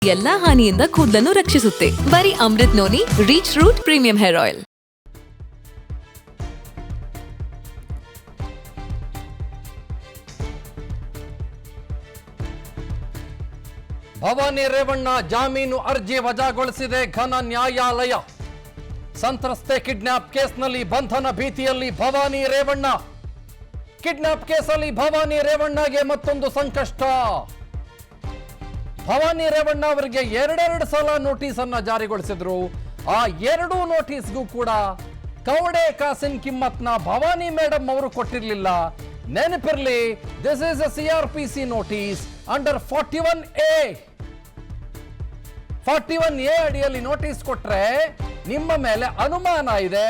ಎಲ್ಲಾ ಹಾನಿಯಿಂದ ಕೂದಲನ್ನು ರಕ್ಷಿಸುತ್ತೆ. ಬರೀ Amrut noni reach root premium hair oil. Bhavani Revanna ಜಾಮೀನು ಅರ್ಜಿ ವಜಾಗೊಳಿಸಿದೆ ಘನ ನ್ಯಾಯಾಲಯ. ಸಂತ್ರಸ್ತೆ ಕಿಡ್ನಾಪ್ ಕೇಸ್ನಲ್ಲಿ ಬಂಧನ ಭೀತಿಯಲ್ಲಿ ಭವಾನಿ ರೇವಣ್ಣ. ಕಿಡ್ನಾಪ್ ಕೇಸಲ್ಲಿ ಭವಾನಿ ರೇವಣ್ಣಗೆ ಮತ್ತೊಂದು ಸಂಕಷ್ಟ. ಭವಾನಿ ರೇವಣ್ಣ ಅವರಿಗೆ ಎರಡೆರಡು ಸಲ ನೋಟಿಸ್ ಅನ್ನ ಜಾರಿಗೊಳಿಸಿದ್ರು. ಆ ಎರಡೂ ನೋಟಿಸ್ಗೂ ಕೂಡ ಕವಡೆ ಕಾಸಿನ ಕಿಮ್ಮತ್ನ ಭವಾನಿ ಮೇಡಮ್ ಅವರು ಕೊಟ್ಟಿರಲಿಲ್ಲ. ನೆನಪಿರ್ಲಿ, this is a CRPC notice under 41A. 41A ಅಡಿಯಲ್ಲಿ ನೋಟಿಸ್ ಕೊಟ್ರೆ ನಿಮ್ಮ ಮೇಲೆ ಅನುಮಾನ ಇದೆ,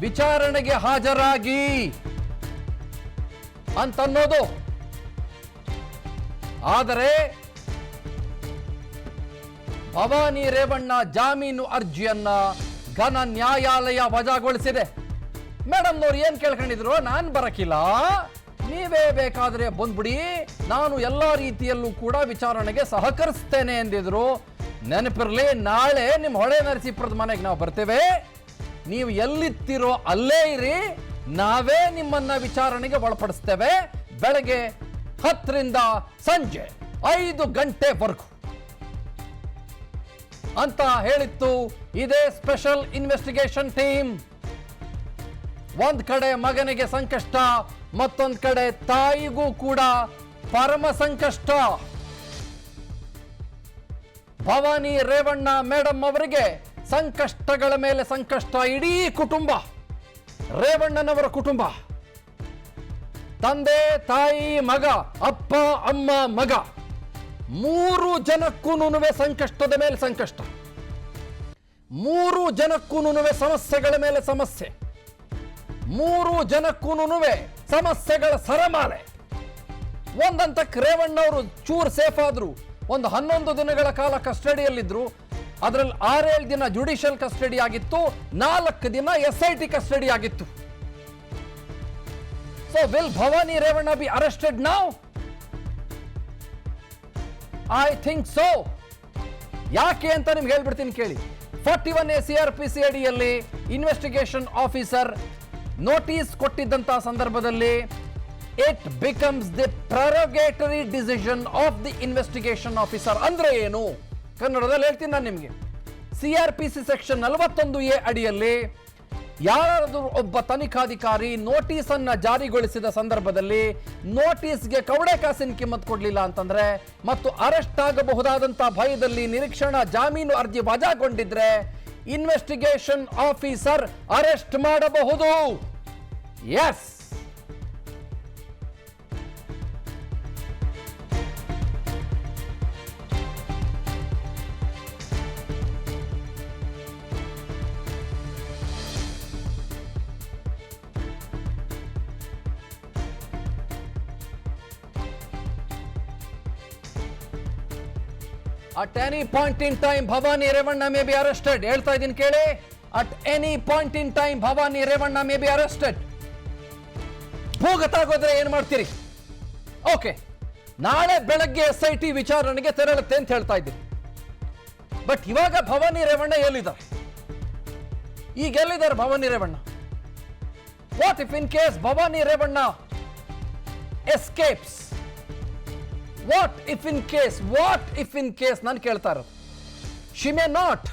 ವಿಚಾರಣೆಗೆ ಹಾಜರಾಗಿ ಅಂತನ್ನೋದು. ಆದರೆ ಭವಾನಿ ರೇವಣ್ಣ ಜಾಮೀನು ಅರ್ಜಿಯನ್ನ ಘನ ನ್ಯಾಯಾಲಯ ವಜಾಗೊಳಿಸಿದೆ. ಮೇಡಮ್ನವ್ರು ಏನ್ ಕೇಳ್ಕೊಂಡಿದ್ರು, ನಾನ್ ಬರಕಿಲ್ಲ, ನೀವೇ ಬೇಕಾದ್ರೆ ಬಂದ್ಬಿಡಿ, ನಾನು ಎಲ್ಲಾ ರೀತಿಯಲ್ಲೂ ಕೂಡ ವಿಚಾರಣೆಗೆ ಸಹಕರಿಸ್ತೇನೆ ಎಂದಿದ್ರು. ನೆನಪಿರ್ಲಿ, ನಾಳೆ ನಿಮ್ಮ ಹೊಳೆ ನರಸೀಪುರದ ಮನೆಗೆ ನಾವು ಬರ್ತೇವೆ, ನೀವು ಎಲ್ಲಿತ್ತಿರೋ ಅಲ್ಲೇ ಇರಿ, ನಾವೇ ನಿಮ್ಮನ್ನ ವಿಚಾರಣೆಗೆ ಒಳಪಡಿಸ್ತೇವೆ, ಬೆಳಗ್ಗೆ 10ರಿಂದ ಸಂಜೆ 5 ಗಂಟೆವರೆಗೂ ಅಂತ ಹೇಳಿತ್ತು ಇದೇ ಸ್ಪೆಷಲ್ ಇನ್ವೆಸ್ಟಿಗೇಷನ್ ಟೀಮ್. ಒಂದ್ ಕಡೆ ಮಗನಿಗೆ ಸಂಕಷ್ಟ, ಮತ್ತೊಂದ್ ಕಡೆ ತಾಯಿಗೂ ಕೂಡ ಪರಮ ಸಂಕಷ್ಟ. ಭವಾನಿ ರೇವಣ್ಣ ಮೇಡಮ್ ಅವರಿಗೆ ಸಂಕಷ್ಟಗಳ ಮೇಲೆ ಸಂಕಷ್ಟ. ಇಡೀ ಕುಟುಂಬ, ರೇವಣ್ಣನವರ ಕುಟುಂಬ, ತಂದೆ ತಾಯಿ ಮಗ, ಅಪ್ಪ ಅಮ್ಮ ಮಗ, 3 ಜನಕ್ಕೂ ಸಂಕಷ್ಟದ ಮೇಲೆ ಸಂಕಷ್ಟ, 3 ಜನಕ್ಕೂ ಸಮಸ್ಯೆಗಳ ಮೇಲೆ ಸಮಸ್ಯೆ, 3 ಜನಕ್ಕೂ ಸಮಸ್ಯೆಗಳ ಸರಮಾಲೆ. ಒಂದಂತಕ್ಕೆ ರೇವಣ್ಣವರು ಚೂರ್ ಸೇಫ್ ಆದ್ರು. ಒಂದು 11 ದಿನಗಳ ಕಾಲ ಕಸ್ಟಡಿಯಲ್ಲಿದ್ರು. ಅದರಲ್ಲಿ 6-7 ದಿನ ಜುಡಿಷಿಯಲ್ ಕಸ್ಟಡಿ ಆಗಿತ್ತು, 4 ದಿನ SIT ಕಸ್ಟಡಿ ಆಗಿತ್ತು. So will Bhavani Revanna be arrested now? I think so. ಯಾಕೆ ಅಂತ ನಿಮ್ಗೆ ಹೇಳ್ಬಿಡ್ತೀನಿ ಕೇಳಿ. 41A CRPC ಅಡಿಯಲ್ಲಿ ಇನ್ವೆಸ್ಟಿಗೇಷನ್ ಆಫೀಸರ್ ನೋಟಿಸ್ ಕೊಟ್ಟಿದ್ದಂತಹ ಸಂದರ್ಭದಲ್ಲಿ it becomes the prerogatory decision of the investigation officer. ಅಂದ್ರೆ ಏನು ಕನ್ನಡದಲ್ಲಿ ಹೇಳ್ತೀನಿ ನಾನು ನಿಮಗೆ. CRPC ಸೆಕ್ಷನ್ 41A ಅಡಿಯಲ್ಲಿ ಯಾರಾದರೂ ಒಬ್ಬ ತನಿಖಾಧಿಕಾರಿ ನೋಟಿಸ್ ಅನ್ನ ಜಾರಿಗೊಳಿಸಿದ ಸಂದರ್ಭದಲ್ಲಿ ನೋಟಿಸ್ಗೆ ಕವಡೆ ಕಾಸಿನ ಕಿಮ್ಮತ್ ಕೊಡಲಿಲ್ಲ ಅಂತಂದ್ರೆ ಮತ್ತು ಅರೆಸ್ಟ್ ಆಗಬಹುದಾದಂತಹ ಭಯದಲ್ಲಿ ನಿರೀಕ್ಷಣಾ ಜಾಮೀನು ಅರ್ಜಿ ವಜಾಗೊಂಡಿದ್ರೆ ಇನ್ವೆಸ್ಟಿಗೇಷನ್ ಆಫೀಸರ್ ಅರೆಸ್ಟ್ ಮಾಡಬಹುದು. Yes, at any point in time Bhavani Revanna may be arrested. ಹೇಳ್ತಾ ಇದ್ದೀನಿ ಕೇಳಿ. at any point in time Bhavani Revanna may be arrested. ಭೂಗತಾಗೋದ್ರೆ ಏನ್ ಮಾಡ್ತೀರಿ? ಓಕೆ, ನಾಳೆ ಬೆಳಗ್ಗೆ SIT ವಿಚಾರಣೆಗೆ ತೆರಳುತ್ತೆ ಅಂತ ಹೇಳ್ತಾ ಇದ್ದೀನಿ. ಬಟ್ ಇವಾಗ ಭವಾನಿ ರೇವಣ್ಣ ಎಲ್ಲಿದ್ದಾರೆ? ಈಗ ಎಲ್ಲಿದ್ದಾರೆ Bhavani Revanna? What if in case Bhavani Revanna escapes? What if in case ನಾನು ಕೇಳ್ತಾ ಇರೋದು. She may not.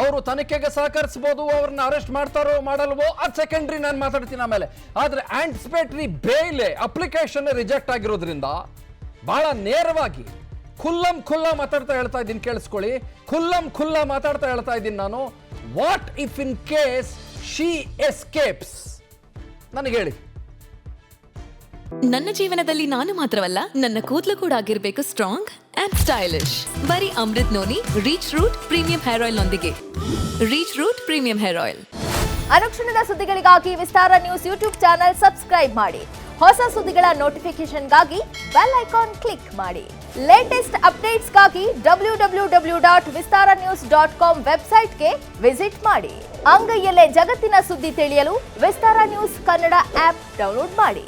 ಅವರು ತನಿಖೆಗೆ ಸಹಕರಿಸಬಹುದು, ಅವ್ರನ್ನ ಅರೆಸ್ಟ್ ಮಾಡ್ತಾರೋ ಮಾಡಲ್ವೋ ಅದು ಸೆಕೆಂಡ್ರಿ, ನಾನು ಮಾತಾಡ್ತೀನಿ ಆಮೇಲೆ. ಆದ್ರೆ ಆಂಟಿಸಿಪೇಟರಿ ಬೇಲ್ ಅಪ್ಲಿಕೇಶನ್ ರಿಜೆಕ್ಟ್ ಆಗಿರೋದ್ರಿಂದ ಬಹಳ ನೇರವಾಗಿ ಖುಲ್ಲಾ ಮಾತಾಡ್ತಾ ಹೇಳ್ತಾ ಇದ್ದೀನಿ, ಕೇಳಿಸ್ಕೊಳ್ಳಿ. ಖುಲ್ಲಾ ಮಾತಾಡ್ತಾ ಹೇಳ್ತಾ ಇದ್ದೀನಿ ನಾನು. What if in case she escapes? ನನಗೆ ಹೇಳಿ. ನನ್ನ ಜೀವನದಲ್ಲಿ ನಾನು ಮಾತ್ರವಲ್ಲ, ನನ್ನ ಕೂದಲು ಕೂಡ ಆಗಿರ್ಬೇಕು ಸ್ಟ್ರಾಂಗ್ ಅಂಡ್ ಸ್ಟೈಲಿಶ್. ಬರೀ Amrut noni reach root premium hair ಆಯಿಲ್ ನೊಂದಿಗೆ. Reach root premium hair oil. ಅನುಕ್ಷಣದ ಸುದ್ದಿಗಳಿಗಾಗಿ Vistara news YouTube channel subscribe ಮಾಡಿ. ಹೊಸ ಸುದ್ದಿಗಳ ನೋಟಿಫಿಕೇಶನ್ಗಾಗಿ ಬೆಲ್ ಐಕಾನ್ ಕ್ಲಿಕ್ ಮಾಡಿ. ಲೇಟೆಸ್ಟ್ ಅಪ್ಡೇಟ್ಸ್ಗಾಗಿ www.vistaranews.com ವೆಬ್ಸೈಟ್ಗೆ ವಿಸಿಟ್ ಮಾಡಿ. ಅಂಗೈಯಲ್ಲೇ ಜಗತ್ತಿನ ಸುದ್ದಿ ತಿಳಿಯಲು Vistara news Kannada app download ಮಾಡಿ.